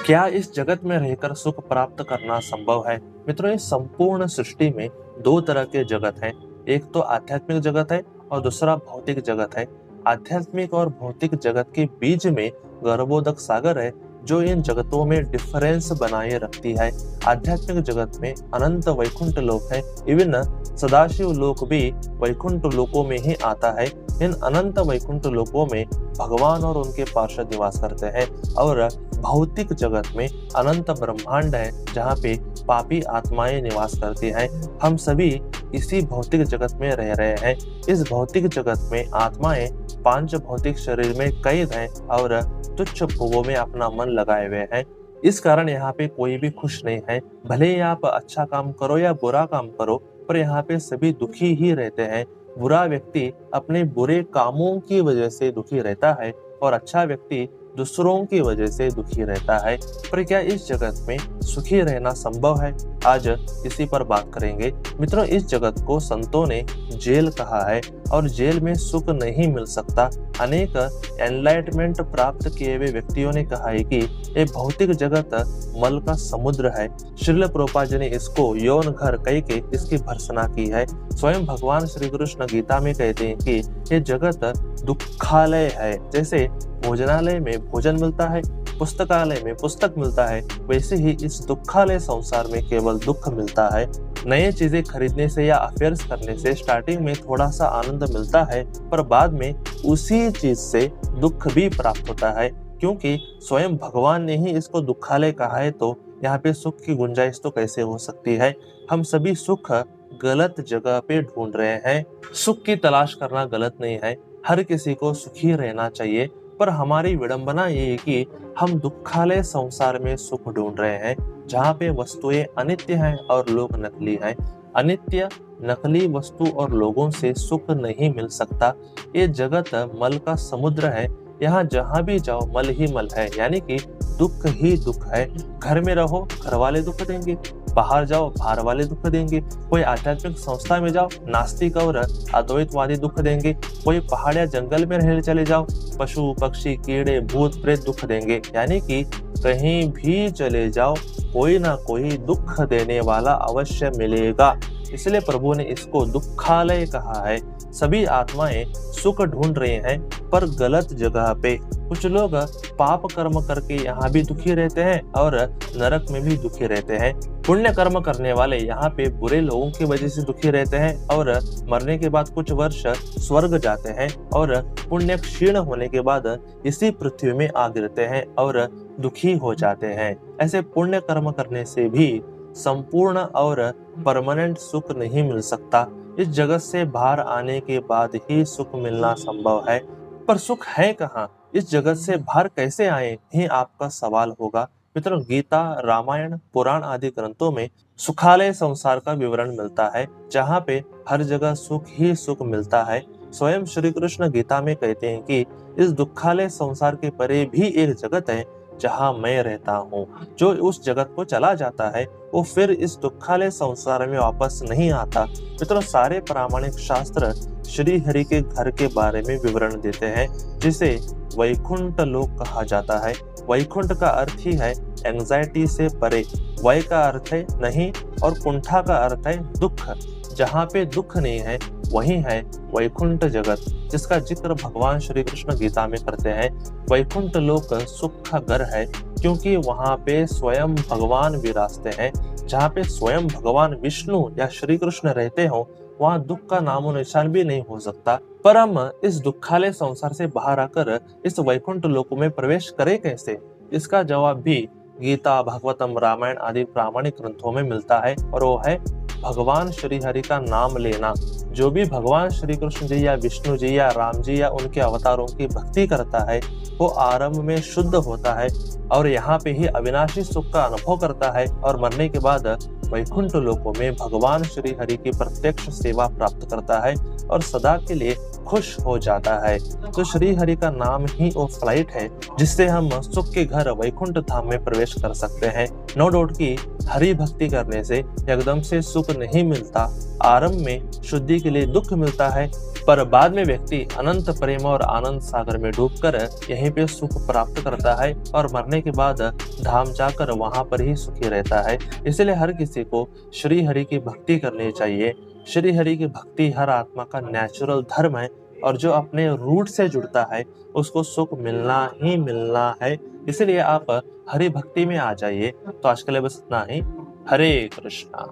क्या इस जगत में रहकर सुख प्राप्त करना संभव है? मित्रों, इस संपूर्ण सृष्टि में दो तरह के जगत हैं। एक तो आध्यात्मिक जगत है और दूसरा भौतिक जगत है। आध्यात्मिक और भौतिक जगत के बीच में गर्भोदक सागर है जो इन जगतों में डिफरेंस बनाए रखती है। आध्यात्मिक जगत में अनंत वैकुंठ लोक है। इवन सदाशिव लोक भी वैकुंठ लोकों में ही आता है। इन अनंत वैकुंठ लोकों में भगवान और उनके पार्षद निवास करते हैं। और भौतिक जगत में अनंत ब्रह्मांड है जहाँ पे पापी आत्माएं निवास करती हैं। हम सभी इसी भौतिक जगत में रह रहे हैं। इस भौतिक जगत में आत्माएं पांच भौतिक शरीर में कैद हैं और तुच्छ भोगों में अपना मन लगाए हुए हैं। इस कारण यहाँ पे कोई भी खुश नहीं है। भले ही आप अच्छा काम करो या बुरा काम करो, पर यहाँ पे सभी दुखी ही रहते हैं। बुरा व्यक्ति अपने बुरे कामों की वजह से दुखी रहता है और अच्छा व्यक्ति दूसरों की वजह से दुखी रहता है। पर क्या इस जगत में सुखी रहना संभव है? आज इसी पर बात करेंगे। मित्रों, इस जगत को संतों ने जेल कहा है और जेल में सुख नहीं मिल सकता। अनेक एनलाइटमेंट प्राप्त किए हुए व्यक्तियों ने कहा है कि ये भौतिक जगत मल का समुद्र है। श्रील प्रभुपाद जी ने इसको यौन घर कह के इसकी भर्त्सना की है। स्वयं भगवान श्री कृष्ण गीता में कहते हैं कि ये जगत दुखालय है। जैसे भोजनालय में भोजन मिलता है, पुस्तकालय में पुस्तक मिलता है, वैसे ही इस दुखालय संसार में केवल दुख मिलता है। नई चीजें खरीदने से या अफेयर्स करने से स्टार्टिंग में थोड़ा सा आनंद मिलता है, पर बाद में उसी चीज से दुख भी प्राप्त होता है। क्योंकि स्वयं भगवान ने ही इसको दुखालय कहा है, तो यहाँ पे सुख की गुंजाइश तो कैसे हो सकती है? हम सभी सुख गलत जगह पे ढूंढ रहे हैं। सुख की तलाश करना गलत नहीं है, हर किसी को सुखी रहना चाहिए। पर हमारी विडंबना ये है कि हम दुखालय संसार में सुख ढूंढ रहे हैं जहाँ पे वस्तुएं अनित्य हैं और लोग नकली हैं। अनित्य नकली वस्तु और लोगों से सुख नहीं मिल सकता। ये जगत मल का समुद्र है। यहाँ जहाँ भी जाओ मल ही मल है, यानी कि दुख ही दुख है। घर में रहो, घर वाले दुख देंगे। बाहर जाओ, बाहर वाले दुख देंगे। कोई आध्यात्मिक संस्था में जाओ, नास्तिक और अद्वैतवादी दुख देंगे। कोई पहाड़ या जंगल में रहने चले जाओ, पशु पक्षी कीड़े भूत प्रेत दुख देंगे। यानी कि कहीं भी चले जाओ, कोई ना कोई दुख देने वाला अवश्य मिलेगा। इसलिए प्रभु ने इसको दुखालय कहा है। सभी आत्माएं सुख ढूंढ रहे हैं, पर गलत जगह पे। कुछ लोग पाप कर्म करके यहाँ भी दुखी रहते हैं और नरक में भी दुखी रहते हैं। पुण्य कर्म करने वाले यहाँ पे बुरे लोगों की वजह से दुखी रहते हैं और मरने के बाद कुछ वर्ष स्वर्ग जाते हैं, और पुण्य क्षीण होने के बाद इसी पृथ्वी में आ गिरते हैं और दुखी हो जाते हैं। ऐसे पुण्य कर्म करने से भी संपूर्ण और परमानेंट सुख नहीं मिल सकता। इस जगत से बाहर आने के बाद ही सुख मिलना संभव है। पर सुख है कहाँ? इस जगत से बाहर कैसे आए, ये आपका सवाल होगा। मित्रों, गीता, रामायण, पुराण आदि ग्रंथों में सुखालय संसार का विवरण मिलता है, जहाँ पे हर जगह सुख ही सुख मिलता है। स्वयं श्री कृष्ण गीता में कहते हैं कि इस दुखालय संसार के परे भी एक जगत है जहाँ मैं रहता हूँ। जो उस जगत को चला जाता है वो फिर इस दुखालय संसार में वापस नहीं आता। मित्रों, सारे प्रामाणिक शास्त्र श्री हरि के घर के बारे में विवरण देते हैं, जिसे वैकुंठ लोक कहा जाता है। वैकुंठ का अर्थ ही है एंजाइटी से परे। वै का अर्थ है नहीं और कुंठा का अर्थ है दुख। जहाँ पे दुख नहीं है वही है वैकुंठ जगत, जिसका जिक्र भगवान श्री कृष्ण गीता में करते हैं। वैकुंठ लोक सुख का घर है, क्योंकि वहाँ पे स्वयं भगवान विराजते हैं। जहाँ पे स्वयं भगवान विष्णु या श्री कृष्ण रहते हो, वहाँ दुख का नामो निशान भी नहीं हो सकता। पर हम इस दुखालय संसार से बाहर आकर इस वैकुंठ लोक में प्रवेश करें कैसे? इसका जवाब भी गीता, भागवतम, रामायण आदि प्रामाणिक ग्रंथों में मिलता है, और वो है भगवान श्री हरि का नाम लेना। जो भी भगवान श्री कृष्ण जी या विष्णु जी या राम जी या उनके अवतारों की भक्ति करता है, वो आरंभ में शुद्ध होता है और यहाँ पे ही अविनाशी सुख का अनुभव करता है, और मरने के बाद वैकुंठ लोकों में भगवान श्री हरि की प्रत्यक्ष सेवा प्राप्त करता है और सदा के लिए खुश हो जाता है। तो श्री हरि का नाम ही वो फ्लाइट है जिससे हम सुख के घर वैकुंठ धाम में प्रवेश कर सकते हैं। नो डाउट कि हरि भक्ति करने से एकदम से सुख नहीं मिलता। आरंभ में शुद्धि के लिए दुख मिलता है, पर बाद में व्यक्ति अनंत प्रेम और आनंद सागर में डूबकर यहीं पे सुख प्राप्त करता है और मरने के बाद धाम जाकर वहां पर ही सुखी रहता है। इसलिए हर किसी को श्री हरि की भक्ति करनी चाहिए। श्री हरि की भक्ति हर आत्मा का नेचुरल धर्म है और जो अपने रूट से जुड़ता है उसको सुख मिलना ही मिलना है। इसलिए आप हरि भक्ति में आ जाइए। तो आज के लिए बस इतना ही। हरे कृष्णा।